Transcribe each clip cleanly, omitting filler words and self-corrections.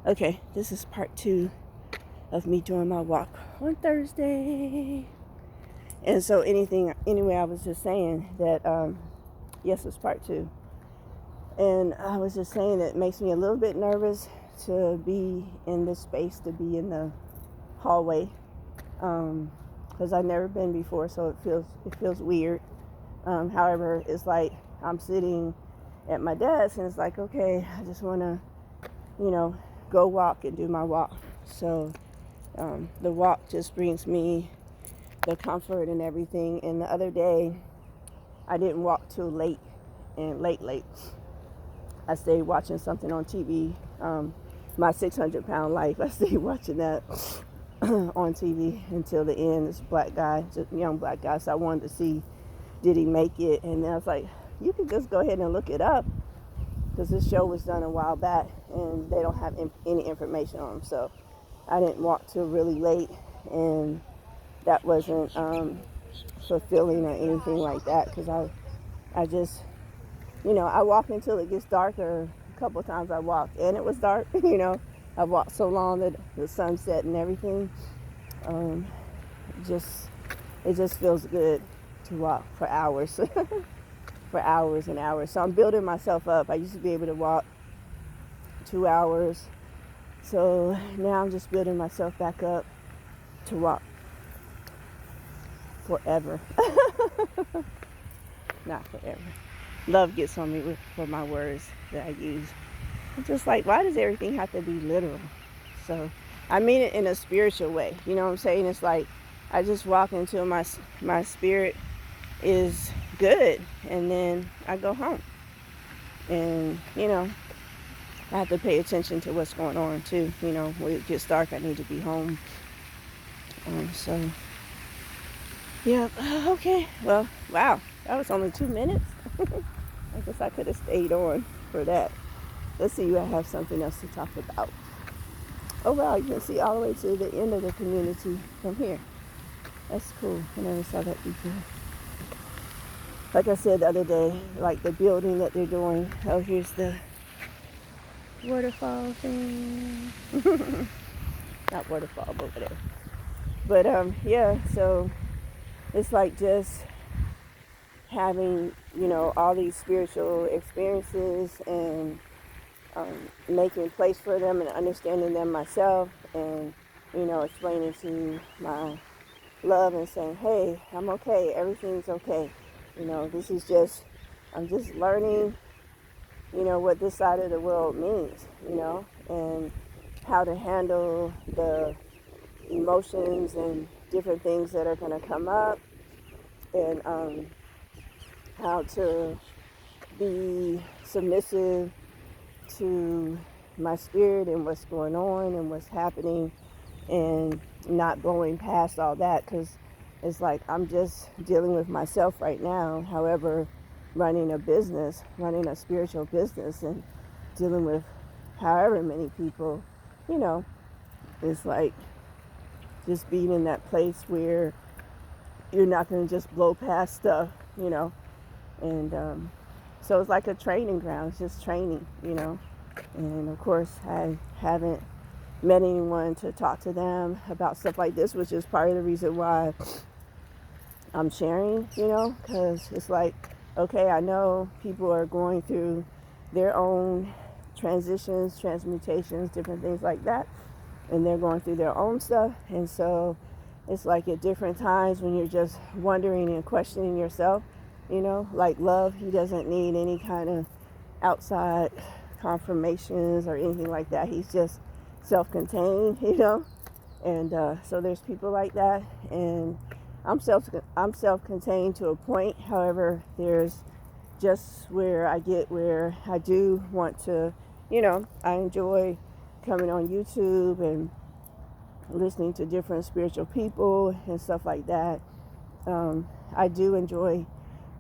Okay, this is part 2 of me doing my walk on Thursday. And so anyway, I was just saying that, yes, it's part 2. And I was just saying that it makes me a little bit nervous to be in this space, to be in the hallway, because I've never been before, so it feels weird. However, it's like I'm sitting at my desk, and it's like, okay, I just want to, go walk and do my walk. So the walk just brings me the comfort and everything. And the other day, I didn't walk too late, and late. I stayed watching something on TV, My 600-Pound Life. I stayed watching that on TV until the end. This black guy, just young black guy, so I wanted to see, did he make it? And then I was like, you can just go ahead and look it up, because this show was done a while back, and they don't have any information on him. So I didn't walk till really late, and that wasn't fulfilling or anything like that, because I just, I walk until it gets darker. A couple of times I walked, and it was dark. I walked so long that the sunset and everything. Um, it just feels good to walk for hours, for hours and hours. So I'm building myself up. I used to be able to walk 2 hours. So now I'm just building myself back up to walk forever. Not forever. Love gets on me for my words that I use. I'm just like, why does everything have to be literal? So I mean it in a spiritual way. You know what I'm saying? It's like I just walk until my spirit is good, and then I go home. And I have to pay attention to what's going on too. When it gets dark, I need to be home. So yeah. Okay. Well, wow, that was only 2 minutes. I guess I could have stayed on for that. Let's see, I have something else to talk about. Oh wow, you can see all the way to the end of the community from here. That's cool. I never saw that before. Like I said the other day, like the building that they're doing. Oh, here's the waterfall thing. Not waterfall, but whatever. But yeah, so it's like just having, all these spiritual experiences, and making place for them and understanding them myself, and explaining to my love and saying, hey, I'm okay, everything's okay. This is just, I'm just learning, what this side of the world means, and how to handle the emotions and different things that are going to come up, and how to be submissive to my spirit and what's going on and what's happening, and not going past all that, because it's like I'm just dealing with myself right now. However, running a spiritual business, and dealing with however many people, it's like just being in that place where you're not going to just blow past stuff, and so it's like a training ground. It's just training, and of course I haven't met anyone to talk to them about stuff like this, which is part of the reason why I'm sharing, because it's like, okay, I know people are going through their own transitions, transmutations, different things like that, and they're going through their own stuff. And so it's like at different times when you're just wondering and questioning yourself, like love, he doesn't need any kind of outside confirmations or anything like that. He's just self-contained, and so there's people like that, and I'm self-contained to a point. However, there's just where I get where I do want to, I enjoy coming on YouTube and listening to different spiritual people and stuff like that. I do enjoy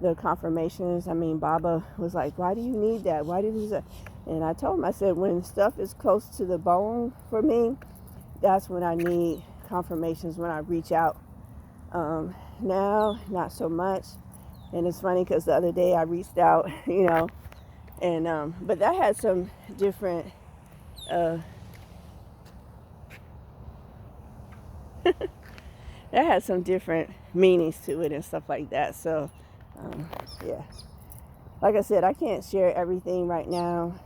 the confirmations. I mean, Baba was like, why do you need that? Why do you do that? And I told him, I said, when stuff is close to the bone for me, that's when I need confirmations, when I reach out. Now, not so much. And it's funny because the other day I reached out, and but that had some different That has some different meanings to it and stuff like that. So, yeah. Like I said, I can't share everything right now.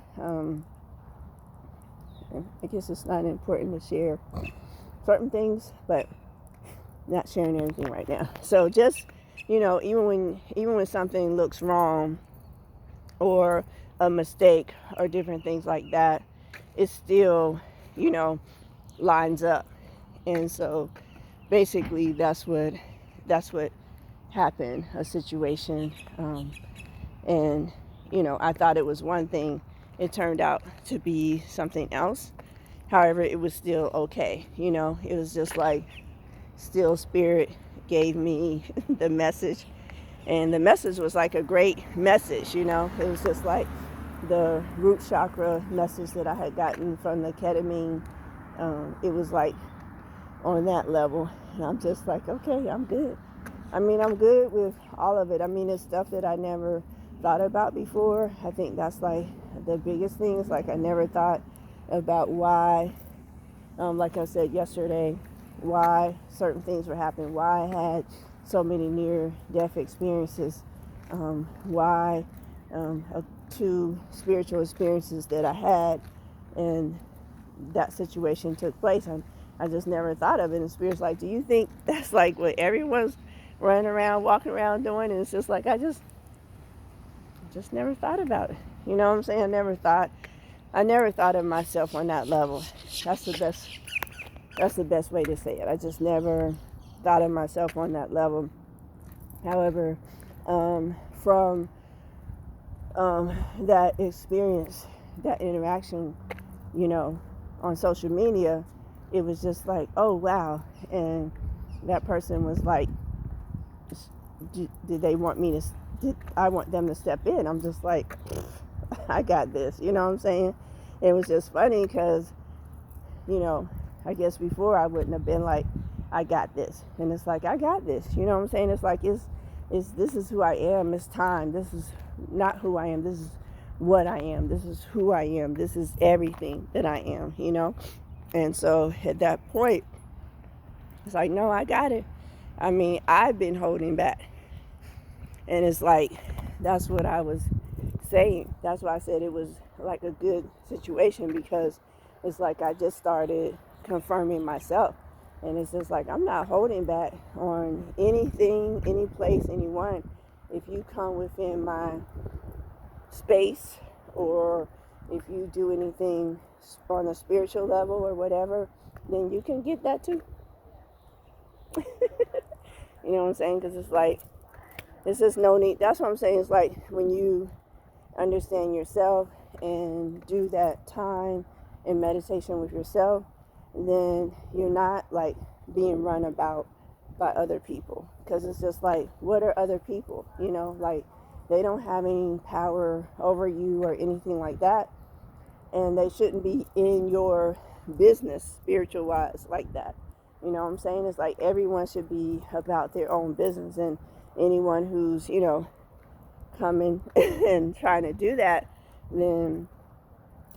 I guess it's not important to share certain things, but not sharing everything right now. So just, even when something looks wrong or a mistake or different things like that, it still, lines up. And so basically that's what happened, a situation. And I thought it was one thing. It turned out to be something else. However, it was still okay. It was just like still spirit gave me the message, and the message was like a great message. It was just like the root chakra message that I had gotten from the ketamine. It was like on that level, and I'm just like, okay, I'm good. I'm good with all of it. It's stuff that I never thought about before. I think that's like the biggest thing. Is like I never thought about why, like I said yesterday, why certain things were happening, why I had so many near-death experiences, why two spiritual experiences that I had, and that situation took place. I just never thought of it. And Spirit's like, do you think that's like what everyone's running around, walking around doing? And it's just like, I just never thought about it. You know what I'm saying? I never thought of myself on that level. That's the best way to say it. I just never thought of myself on that level. However, from that experience, that interaction, on social media, it was just like, oh wow. And that person was like, did they want me to, did I want them to step in? I'm just like, I got this, you know what I'm saying? It was just funny because, I guess before I wouldn't have been like, I got this. And it's like, I got this, you know what I'm saying? It's like, this is who I am. It's time. This is not who I am. This is what I am. This is who I am. This is everything that I am, And so at that point, it's like, no, I got it. I've been holding back. And it's like, that's what I was saying. That's why I said it was like a good situation, because it's like I just started confirming myself. And it's just like, I'm not holding back on anything, any place, anyone. If you come within my space, or if you do anything on a spiritual level or whatever, then you can get that too. You know what I'm saying? Because it's like, there's just no need. That's what I'm saying. It's like when you understand yourself and do that time and meditation with yourself, then you're not like being run about by other people. Because it's just like, what are other people? Like they don't have any power over you or anything like that. And they shouldn't be in your business spiritual wise like that. You know what I'm saying? It's like everyone should be about their own business. And anyone who's, coming and trying to do that, then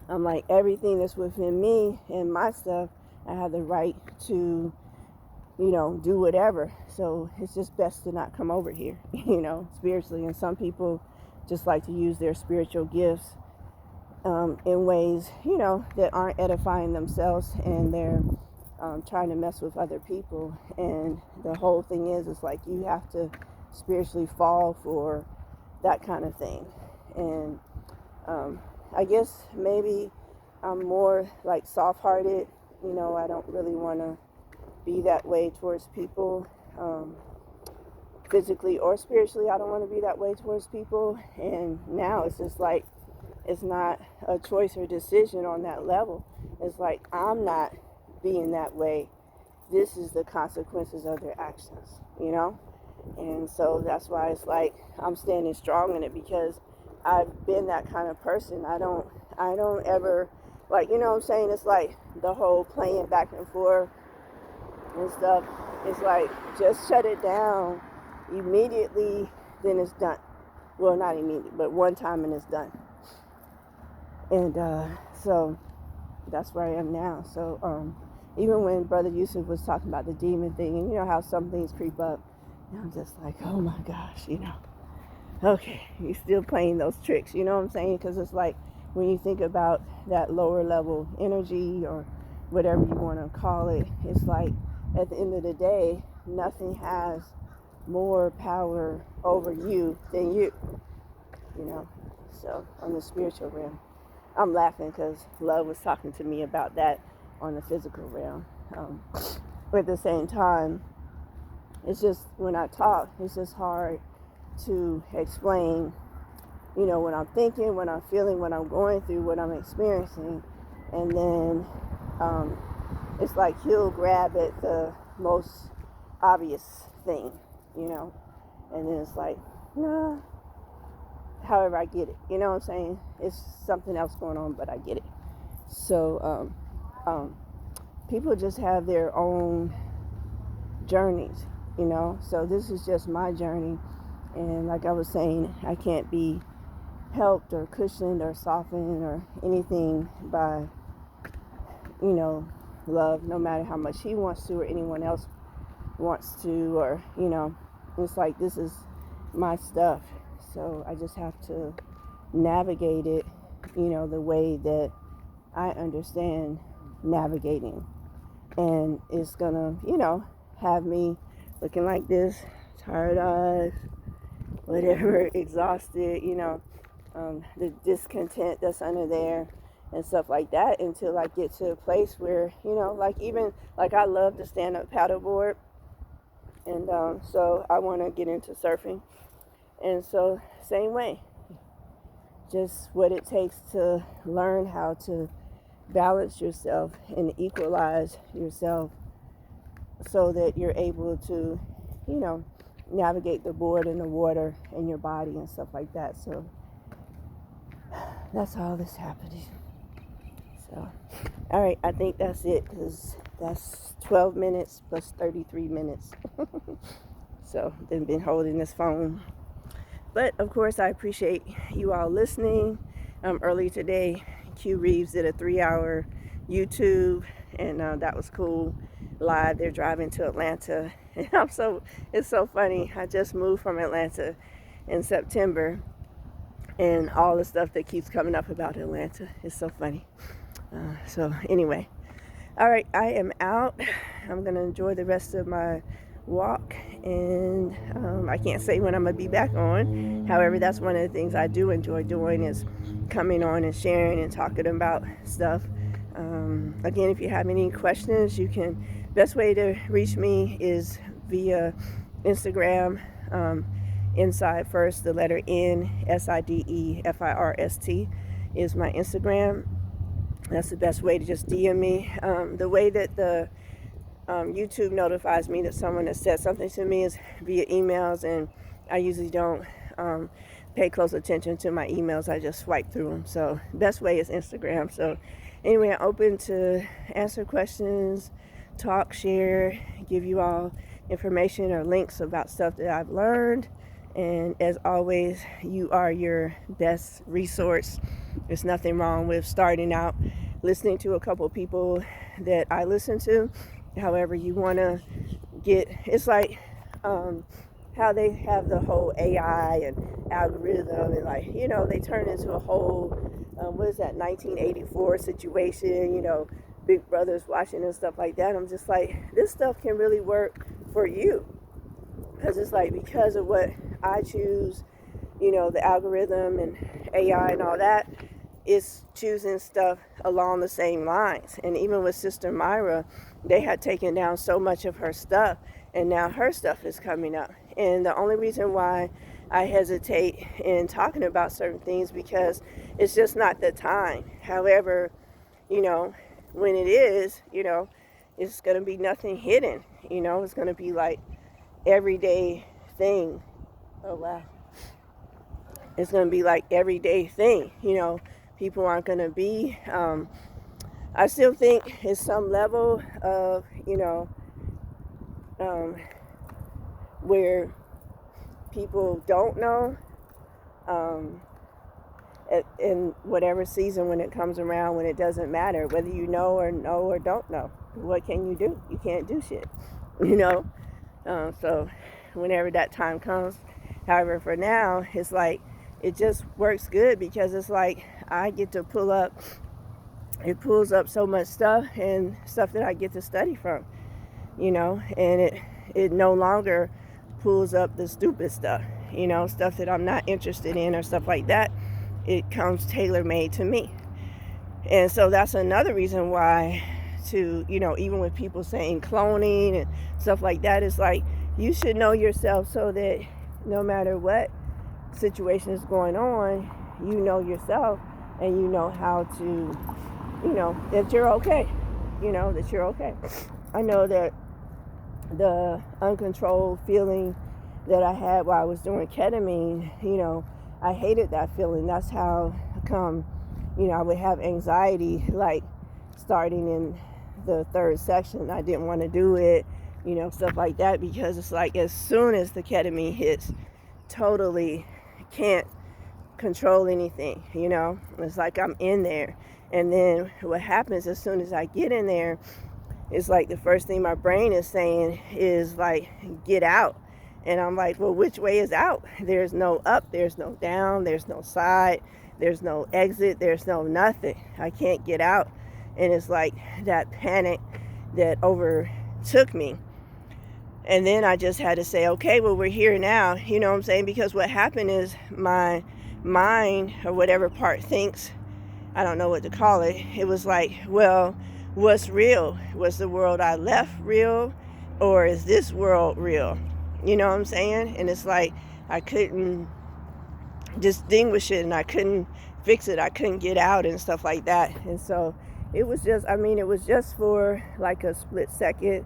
I'm like, everything that's within me and my stuff, I have the right to, do whatever. So it's just best to not come over here, spiritually. And some people just like to use their spiritual gifts in ways, that aren't edifying themselves, and they're trying to mess with other people. And the whole thing is, it's like you have to spiritually fall for that kind of thing. And I guess maybe I'm more like soft-hearted. I don't really want to be that way towards people, physically or spiritually. I don't want to be that way towards people. And now it's just like, it's not a choice or decision on that level. It's like, I'm not being that way. This is the consequences of their actions, And so that's why it's like I'm standing strong in it, because I've been that kind of person. I don't ever, like, you know what I'm saying? It's like the whole playing back and forth and stuff. It's like, just shut it down immediately, then it's done. Well, not immediately, but one time and it's done. And so that's where I am now. So even when Brother Yusuf was talking about the demon thing, and you know how some things creep up, and I'm just like, oh my gosh, okay, he's still playing those tricks, you know what I'm saying? Because it's like when you think about that lower level energy or whatever you want to call it, it's like at the end of the day, nothing has more power over you than you. So on the spiritual realm, I'm laughing because Love was talking to me about that on the physical realm. But at the same time, it's just when I talk, it's just hard to explain, what I'm thinking, what I'm feeling, what I'm going through, what I'm experiencing. And then it's like he'll grab at the most obvious thing, and then it's like, nah, however I get it, you know what I'm saying? It's something else going on, but I get it. So people just have their own journeys, so this is just my journey. And like I was saying, I can't be helped or cushioned or softened or anything by, Love, no matter how much he wants to or anyone else wants to, or, it's like this is my stuff. So I just have to navigate it, the way that I understand navigating. And it's gonna, have me looking like this, tired eyes, whatever, exhausted, the discontent that's under there and stuff like that, until I get to a place where, like even like I love to stand up paddleboard, and so I want to get into surfing, and so same way, just what it takes to learn how to balance yourself and equalize yourself so that you're able to, navigate the board and the water and your body and stuff like that. So that's all that's happening. So, all right, I think that's it, because that's 12 minutes plus 33 minutes. So, I've been holding this phone. But, of course, I appreciate you all listening. Early today, Q Reeves did a 3-hour YouTube, and that was cool. Live, they're driving to Atlanta. And it's so funny. I just moved from Atlanta in September, and all the stuff that keeps coming up about Atlanta is so funny. So anyway, all right, I am out. I'm going to enjoy the rest of my walk, and I can't say when I'm going to be back on. However, that's one of the things I do enjoy doing, is coming on and sharing and talking about stuff. Again, if you have any questions, best way to reach me is via Instagram. Inside First, the letter N, SIDEFIRST is my Instagram. That's the best way to just DM me. The way that the YouTube notifies me that someone has said something to me is via emails, and I usually don't pay close attention to my emails. I just swipe through them. So best way is Instagram. So anyway, I'm open to answer questions, talk, share, give you all information or links about stuff that I've learned. And as always, you are your best resource. There's nothing wrong with starting out listening to a couple of people that I listen to. However you want to it's like how they have the whole AI and algorithm, and they turn into a whole, what is that, 1984 situation, Big Brother's watching and stuff like that. I'm just like, this stuff can really work for you. Because it's like, because of what I choose, the algorithm and AI and all that, is choosing stuff along the same lines. And even with SiStar Myrah, they had taken down so much of her stuff, and now her stuff is coming up. And the only reason why I hesitate in talking about certain things, because it's just not the time. However, when it is, it's going to be nothing hidden. It's going to be like everyday thing. Oh wow. It's going to be like everyday thing. People aren't going to be, I still think it's some level of, where people don't know, in whatever season when it comes around, when it doesn't matter whether you know or don't know. What can you do? You can't do shit, you know. So whenever that time comes, however, for now, it's like it just works good because it's like I get to pull up. It pulls up so much stuff and stuff that I get to study from, you know, and it no longer pulls up the stupid stuff, you know, stuff that I'm not interested in or stuff like that. It comes tailor-made to me. And so that's another reason why to, you know, even with people saying cloning and stuff like that, it's like you should know yourself so that no matter what situation is going on, you know yourself and you know how to, you know, that you're okay, you know, that you're okay. I know that the uncontrolled feeling that I had while I was doing ketamine, you know, I hated that feeling. That's how come, you know, I would have anxiety, like starting in the third section. I didn't want to do it, you know, stuff like that, because it's like as soon as the ketamine hits, totally can't control anything, you know. It's like I'm in there. And then what happens as soon as I get in there, it's like the first thing my brain is saying is like, get out. And I'm like, well, which way is out? There's no up, there's no down, there's no side, there's no exit, there's no nothing. I can't get out. And it's like that panic that overtook me. And then I just had to say, okay, well, we're here now. You know what I'm saying? Because what happened is my mind or whatever part thinks, I don't know what to call it. It was like, well, what's real? Was the world I left real? Or is this world real? You know what I'm saying? And it's like I couldn't distinguish it and I couldn't fix it. I couldn't get out and stuff like that. And so it was just, I mean, it was just for like a split second.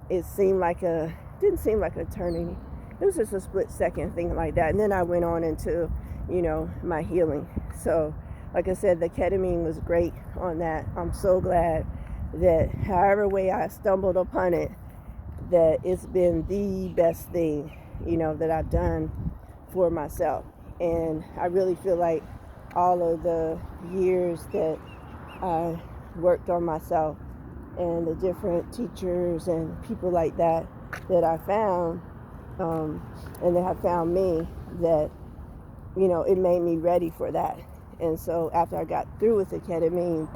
It didn't seem like an eternity. It was just a split second thing like that. And then I went on into, you know, my healing. So like I said, the ketamine was great on that. I'm so glad that however way I stumbled upon it, that it's been the best thing, you know, that I've done for myself. And I really feel like all of the years that I worked on myself and the different teachers and people like that I found, and that have found me, that, you know, it made me ready for that. And so after I got through with the ketamine,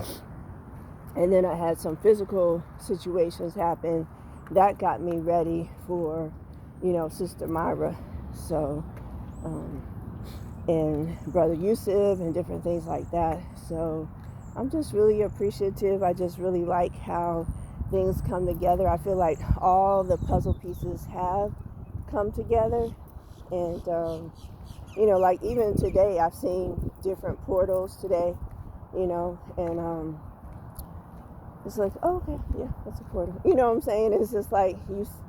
and then I had some physical situations happen, that got me ready for, you know, SiStar Myrah. So, and Brother Yusuf and different things like that. So I'm just really appreciative. I just really like how things come together. I feel like all the puzzle pieces have come together. And, you know, like even today, I've seen different portals today, you know, and it's like, oh, okay, yeah, that's a portal. You know what I'm saying? It's just like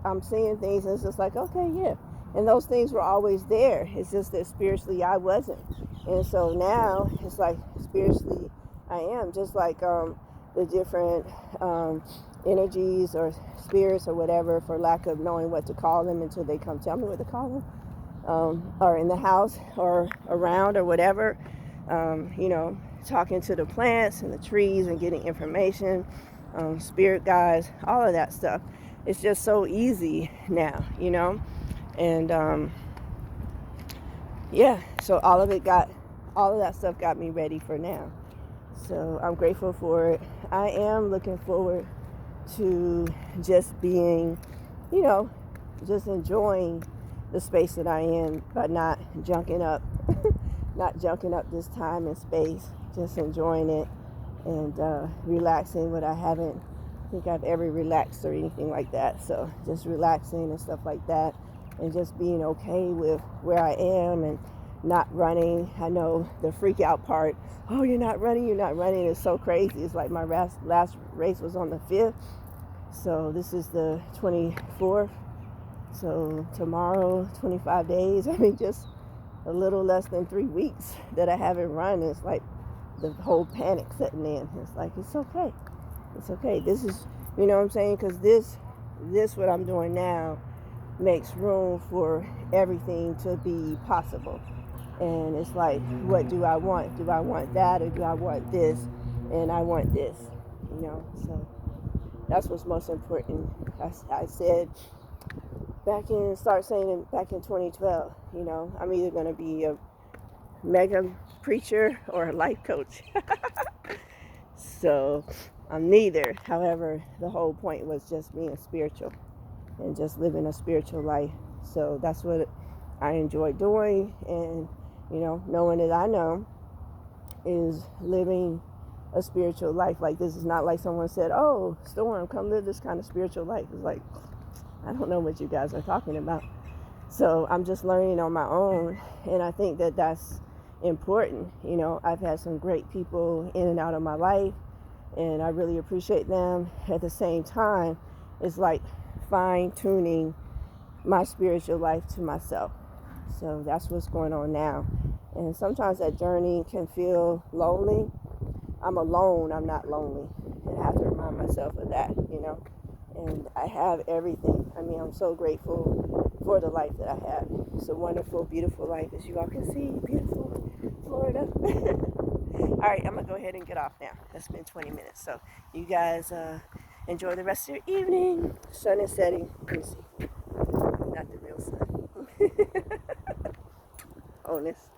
I'm seeing things, and it's just like, okay, yeah. And those things were always there. It's just that spiritually I wasn't. And so now it's like spiritually I am, just like the different energies or spirits or whatever, for lack of knowing what to call them until they come tell me what to call them, or in the house or around or whatever, you know, talking to the plants and the trees and getting information, spirit guides, all of that stuff. It's just so easy now, you know. And yeah, so all of that stuff got me ready for now. So I'm grateful for it. I am looking forward to just being, you know, just enjoying the space that I am, but not junking up this time and space, just enjoying it and relaxing. What I haven't think I've ever relaxed or anything like that. So just relaxing and stuff like that, and just being okay with where I am and not running. I know the freak out part, oh, you're not running, is so crazy. It's like my last race was on the 5th, so this is the 24th, so tomorrow 25 days. I mean, just a little less than 3 weeks that I haven't run. It's like the whole panic setting in. It's like, it's okay, this is, you know what I'm saying, because this what I'm doing now makes room for everything to be possible. And it's like, what do I want? Do I want that, or do I want this? And I want this, you know. So that's what's most important. I said start saying it back in 2012, you know, I'm either going to be a mega preacher or a life coach. So I'm neither. However, the whole point was just being spiritual and just living a spiritual life. So that's what I enjoy doing. And, you know, knowing that I know is living a spiritual life. Like, this is not like someone said, oh, Storm, come live this kind of spiritual life. It's like, I don't know what you guys are talking about. So I'm just learning on my own. And I think that that's important. You know, I've had some great people in and out of my life, and I really appreciate them. At the same time, it's like fine-tuning my spiritual life to myself. So that's what's going on now. And sometimes that journey can feel lonely. I'm alone, I'm not lonely. And I have to remind myself of that, you know. And I have everything. I mean, I'm so grateful for the life that I have. It's a wonderful, beautiful life, as you all can see. Beautiful Florida. All right, I'm going to go ahead and get off now. It's been 20 minutes. So you guys enjoy the rest of your evening. Sun is setting. Let me see. Not the real sun. Honest.